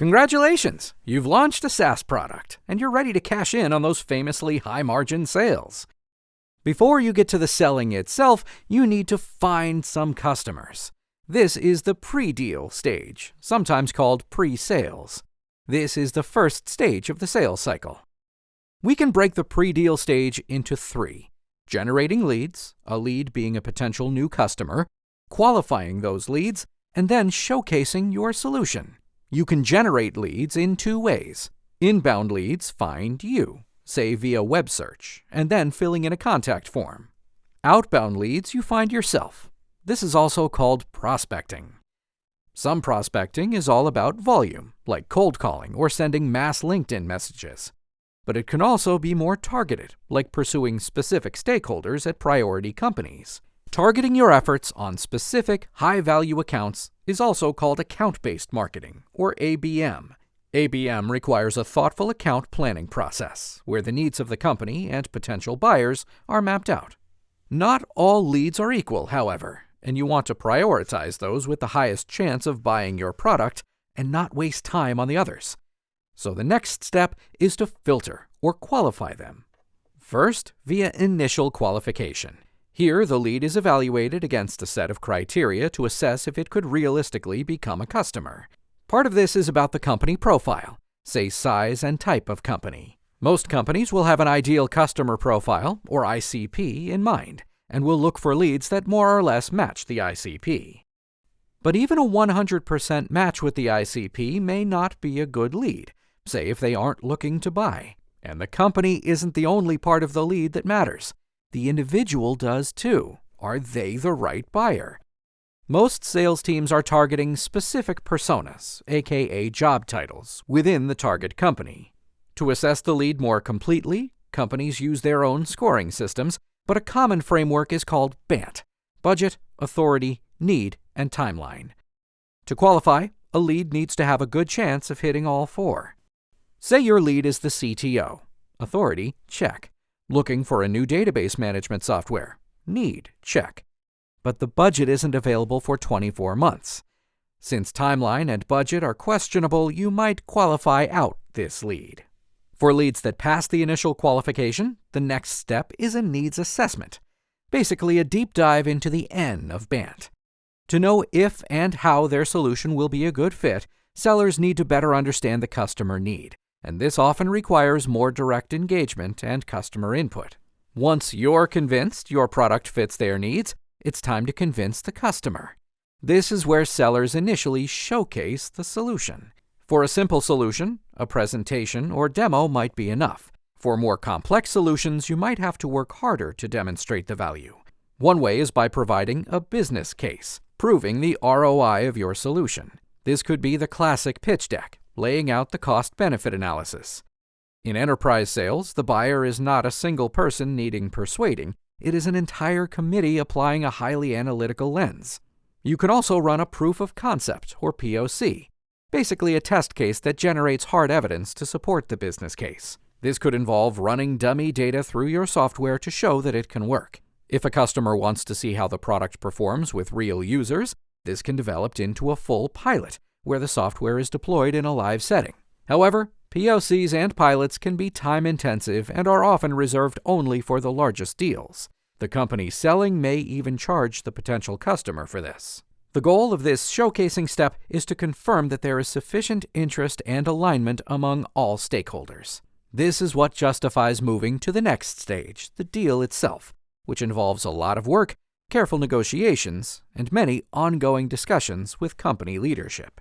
Congratulations! You've launched a SaaS product, and you're ready to cash in on those famously high-margin sales. Before you get to the selling itself, you need to find some customers. This is the pre-deal stage, sometimes called pre-sales. This is the first stage of the sales cycle. We can break the pre-deal stage into three: generating leads, a lead being a potential new customer, qualifying those leads, and then showcasing your solution. You can generate leads in two ways. Inbound leads find you, say via web search, and then filling in a contact form. Outbound leads you find yourself. This is also called prospecting. Some prospecting is all about volume, like cold calling or sending mass LinkedIn messages. But it can also be more targeted, like pursuing specific stakeholders at priority companies. Targeting your efforts on specific, high-value accounts is also called account-based marketing, or ABM. ABM requires a thoughtful account planning process, where the needs of the company and potential buyers are mapped out. Not all leads are equal, however, and you want to prioritize those with the highest chance of buying your product and not waste time on the others. So the next step is to filter or qualify them. First, via initial qualification. Here, the lead is evaluated against a set of criteria to assess if it could realistically become a customer. Part of this is about the company profile, say size and type of company. Most companies will have an ideal customer profile, or ICP, in mind, and will look for leads that more or less match the ICP. But even a 100% match with the ICP may not be a good lead, say if they aren't looking to buy. And the company isn't the only part of the lead that matters. The individual does too. Are they the right buyer? Most sales teams are targeting specific personas, aka job titles, within the target company. To assess the lead more completely, companies use their own scoring systems, but a common framework is called B.A.N.T: budget, authority, need, and timeline. To qualify, a lead needs to have a good chance of hitting all four. Say your lead is the CTO. Authority, check. Looking for a new database management software. Need, check. But the budget isn't available for 24 months. Since timeline and budget are questionable, you might qualify out this lead. For leads that pass the initial qualification, the next step is a needs assessment, basically a deep dive into the N of B.A.N.T. To know if and how their solution will be a good fit, sellers need to better understand the customer need, and this often requires more direct engagement and customer input. Once you're convinced your product fits their needs, it's time to convince the customer. This is where sellers initially showcase the solution. For a simple solution, a presentation or demo might be enough. For more complex solutions, you might have to work harder to demonstrate the value. One way is by providing a business case, proving the ROI of your solution. This could be the classic pitch deck, laying out the cost-benefit analysis. In enterprise sales, the buyer is not a single person needing persuading. It is an entire committee applying a highly analytical lens. You can also run a proof of concept, or POC, basically a test case that generates hard evidence to support the business case. This could involve running dummy data through your software to show that it can work. If a customer wants to see how the product performs with real users, this can develop into a full pilot, where the software is deployed in a live setting. However, POCs and pilots can be time-intensive and are often reserved only for the largest deals. The company selling may even charge the potential customer for this. The goal of this showcasing step is to confirm that there is sufficient interest and alignment among all stakeholders. This is what justifies moving to the next stage, the deal itself, which involves a lot of work, careful negotiations, and many ongoing discussions with company leadership.